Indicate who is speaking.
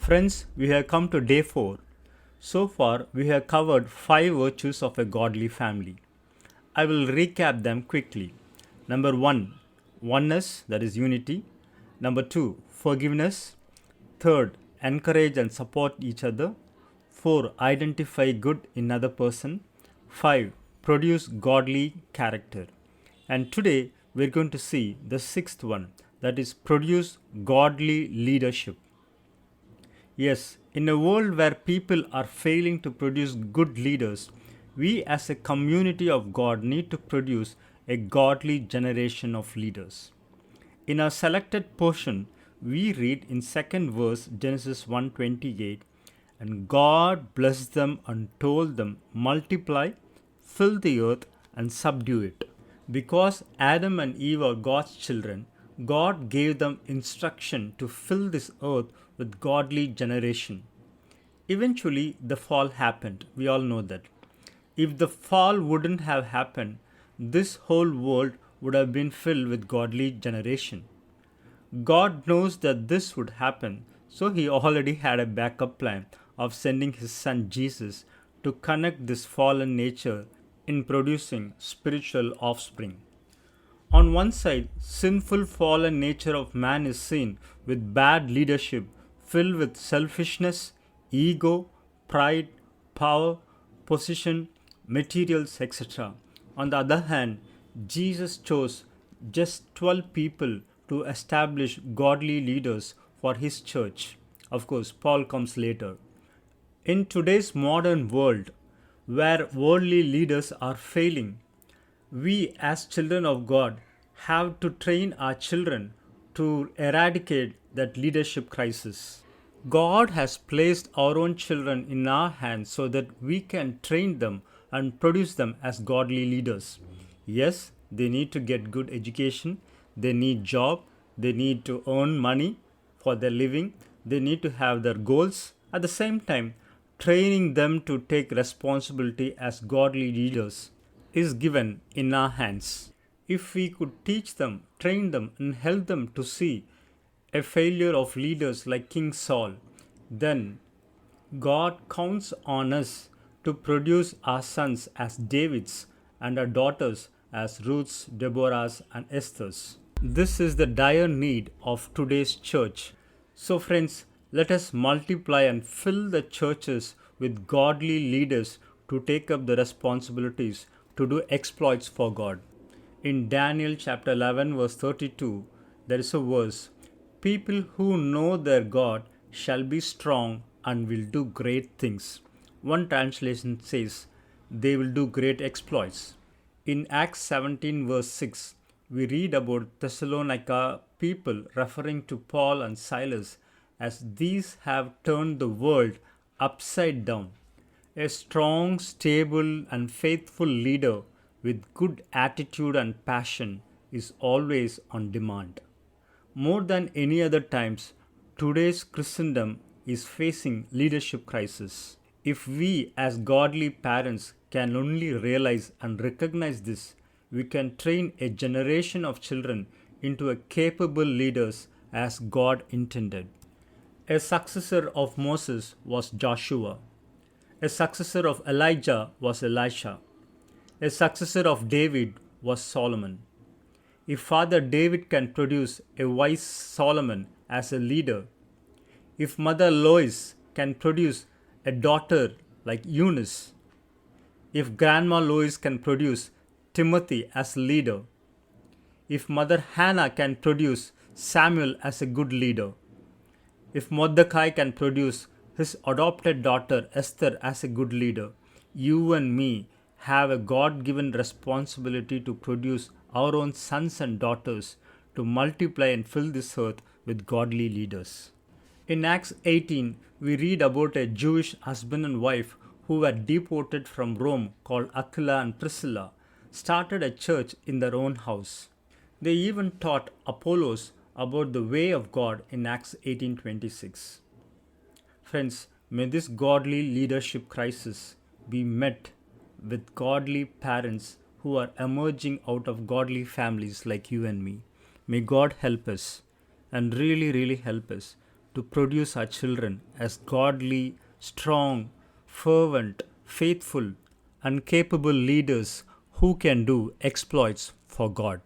Speaker 1: Friends, we have come to day 4. So far, we have covered 5 virtues of a godly family. I will recap them quickly. Number 1, oneness, that is unity. Number 2, forgiveness. Third, encourage and support each other. 4, identify good in other person. 5, produce godly character. And today we're going to see the 6th one, that is produce godly leadership. Yes, in a world where people are failing to produce good leaders, we as a community of God need to produce a godly generation of leaders. In our selected portion, we read in second verse Genesis 1:28, and God blessed them and told them, multiply, fill the earth and subdue it. Because Adam and Eve are God's children, God gave them instruction to fill this earth with godly generation. Eventually, the fall happened. We all know that. If the fall wouldn't have happened, this whole world would have been filled with godly generation. God knows that this would happen, so He already had a backup plan of sending His Son Jesus to connect this fallen nature in producing spiritual offspring. On one side, sinful fallen nature of man is seen with bad leadership filled with selfishness, ego, pride, power, position, materials, etc. On the other hand, Jesus chose just 12 people to establish godly leaders for His church. Of course, Paul comes later. In today's modern world, where worldly leaders are failing, we as children of God have to train our children to eradicate that leadership crisis. God has placed our own children in our hands so that we can train them and produce them as godly leaders. Yes, they need to get good education, they need job, they need to earn money for their living, they need to have their goals. At the same time, training them to take responsibility as godly leaders is given in our hands. If we could teach them, train them, and help them to see a failure of leaders like King Saul, then God counts on us to produce our sons as Davids and our daughters as Ruths, Deborahs, and Esthers. This is the dire need of today's church. So, friends, let us multiply and fill the churches with godly leaders to take up the responsibilities to do exploits for God. In Daniel chapter 11 verse 32, there is a verse, people who know their God shall be strong and will do great things. One translation says, they will do great exploits. In Acts 17 verse 6, we read about Thessalonica people referring to Paul and Silas as these have turned the world upside down. A strong, stable, and faithful leader with good attitude and passion is always on demand. More than any other times, today's Christendom is facing leadership crisis. If we as godly parents can only realize and recognize this, we can train a generation of children into a capable leaders as God intended. A successor of Moses was Joshua. A successor of Elijah was Elisha. A successor of David was Solomon. If Father David can produce a wise Solomon as a leader, if Mother Lois can produce a daughter like Eunice, if Grandma Lois can produce Timothy as a leader, if Mother Hannah can produce Samuel as a good leader, if Mordecai can produce his adopted daughter Esther as a good leader, you and me have a God-given responsibility to produce our own sons and daughters to multiply and fill this earth with godly leaders. In Acts 18, we read about a Jewish husband and wife who were deported from Rome called Aquila and Priscilla, started a church in their own house. They even taught Apollos about the way of God in Acts 18:26. Friends, may this godly leadership crisis be met with godly parents who are emerging out of godly families like you and me. May God help us and really help us to produce our children as godly, strong, fervent, faithful, and capable leaders who can do exploits for God.